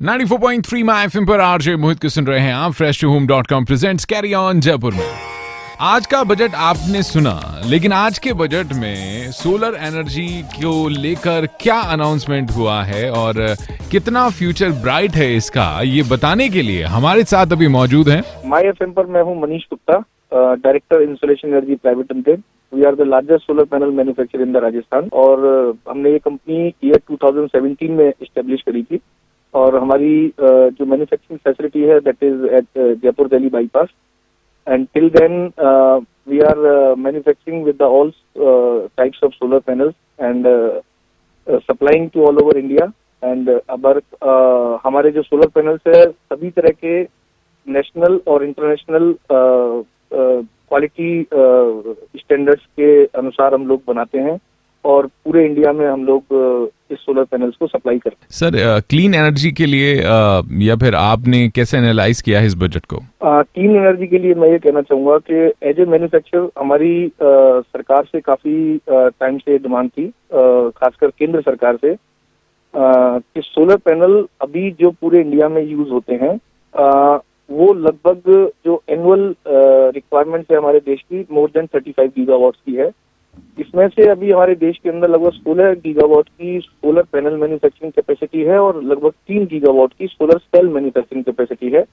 94.3 my FM पर RJ मोहित को सुन रहे हैं आप। fresh2home.com presents carry on Jaipur में। आज का बजट आपने सुना, लेकिन आज के बजट में सोलर एनर्जी को लेकर क्या अनाउंसमेंट हुआ है और कितना फ्यूचर ब्राइट है इसका, ये बताने के लिए हमारे साथ अभी मौजूद हैं माय एफएम पर मैं हूं Manish Gupta, director installation energy private limited. We are the largest solar panel manufacturer in the Rajasthan और हमने ये कंपनी ईयर 2017 में एस्टेब्लिश करी थी और हमारी जो मैन्युफैक्चरिंग फैसिलिटी है that is at Jaipur Delhi bypass and till then we are manufacturing with the all types of solar panels and supplying to all over India and अबर हमारे जो सोलर पैनल्स है सभी तरह के नेशनल और इंटरनेशनल क्वालिटी स्टैंडर्ड्स के अनुसार हम लोग बनाते हैं और पूरे इंडिया में हम लोग इस सोलर पैनल्स को सप्लाई करते हैं। सर, क्लीन एनर्जी के लिए या फिर आपने कैसे एनालाइज किया है इस बजट को? क्लीन एनर्जी के लिए मैं ये कहना चाहूंगा कि एज ए मैन्युफैक्चरर हमारी सरकार से काफी टाइम से डिमांड थी, खासकर केंद्र सरकार से, कि सोलर पैनल अभी जो पूरे इंडिया में यूज होते हैं वो लगभग जो एनुअल रिक्वायरमेंट है हमारे देश की मोर देन 35 गीगावाट की है। इसमें से अभी हमारे देश के अंदर लगभग 16 गीगावाट की सोलर पैनल मैन्युफैक्चरिंग कैपेसिटी है और लगभग 3 गीगावाट की सोलर सेल मैन्युफैक्चरिंग कैपेसिटी है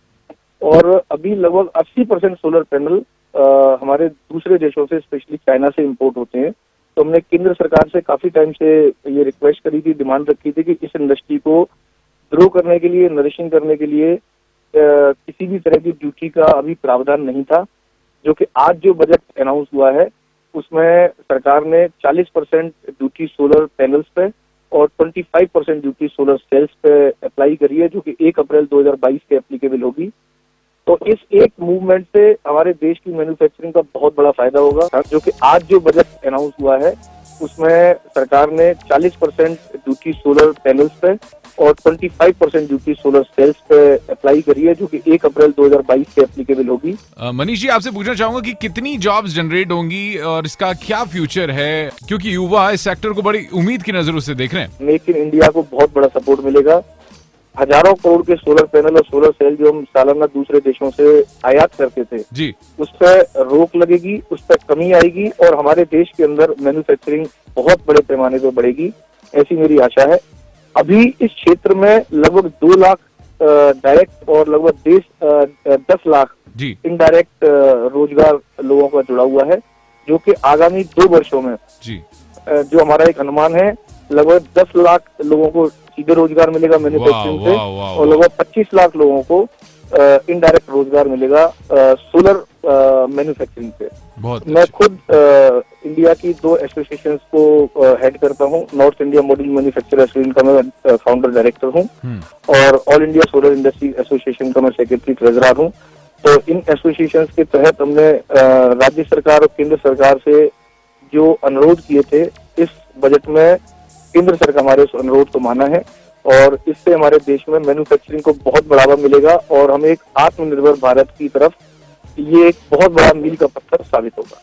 और अभी लगभग 80% सोलर पैनल हमारे दूसरे देशों से, स्पेशली चाइना से इंपोर्ट होते हैं। तो हमने केंद्र सरकार से काफी टाइम से ये रिक्वेस्ट करी थी, डिमांड रखी थी कि इस इंडस्ट्री को ग्रो करने के लिए, नरिशिंग करने के लिए किसी भी तरह की ड्यूटी का अभी प्रावधान नहीं था, जो कि आज जो बजट अनाउंस हुआ है उसमें सरकार ने 40% ड्यूटी सोलर पैनल्स पे और 25% ड्यूटी सोलर सेल्स पे अप्लाई करी है, जो कि 1 अप्रैल 2022 से एप्लीकेबल होगी। तो इस एक मूवमेंट से हमारे देश की मैन्युफैक्चरिंग का बहुत बड़ा फायदा होगा, जो कि आज जो बजट अनाउंस हुआ है उसमें सरकार ने 40% ड्यूटी सोलर पैनल्स पे और 25% ड्यूटी सोलर सेल्स पे अप्लाई करी है, जो कि 1 अप्रैल 2022 से एप्लीकेबल होगी। मनीष जी, आपसे पूछना चाहूंगा कि कितनी जॉब्स जनरेट होंगी और इसका क्या फ्यूचर है, क्योंकि युवा इस सेक्टर को बड़ी उम्मीद की नजरों से देख रहे हैं। मेक इन इंडिया को बहुत बड़ा सपोर्ट मिलेगा। हजारों करोड़ के सोलर पैनल और सोलर सेल जो हम सालाना दूसरे देशों से आयात करते थे जी, उस पर रोक लगेगी, उस पर कमी आएगी और हमारे देश के अंदर मैन्युफैक्चरिंग बहुत बड़े पैमाने पर बढ़ेगी, ऐसी मेरी आशा है। अभी इस क्षेत्र में लगभग 2 लाख डायरेक्ट और लगभग 10 लाख इनडायरेक्ट रोजगार लोगों का जुड़ा हुआ है, जो कि आगामी 2 वर्षों में जी जो हमारा एक अनुमान है लगभग 10 लाख लोगों को सीधे रोजगार मिलेगा मैन्युफैक्चरिंग से और लगभग 25 लाख लोगों को इनडायरेक्ट रोजगार मिलेगा सोलर मैन्युफैक्चरिंग से। मैं खुद इंडिया की 2 एसोसिएशंस को हेड करता हूं। North India module manufacturer association का मैं फाउंडर डायरेक्टर हूं और all India solar industry association का मैं सेक्रेटरी ट्रेजरर हूं। तो इन एसोसिएशंस के तहत हमने राज्य सरकार और केंद्र सरकार से जो अनुरोध किए थे, इस बजट में केंद्र सरकार हमारे उस अनुरोध को माना है और इससे हमारे देश में मैन्युफैक्चरिंग को बहुत बढ़ावा मिलेगा और हम एक आत्मनिर्भर भारत की तरफ ये एक बहुत बड़ा मील का पत्थर साबित होगा।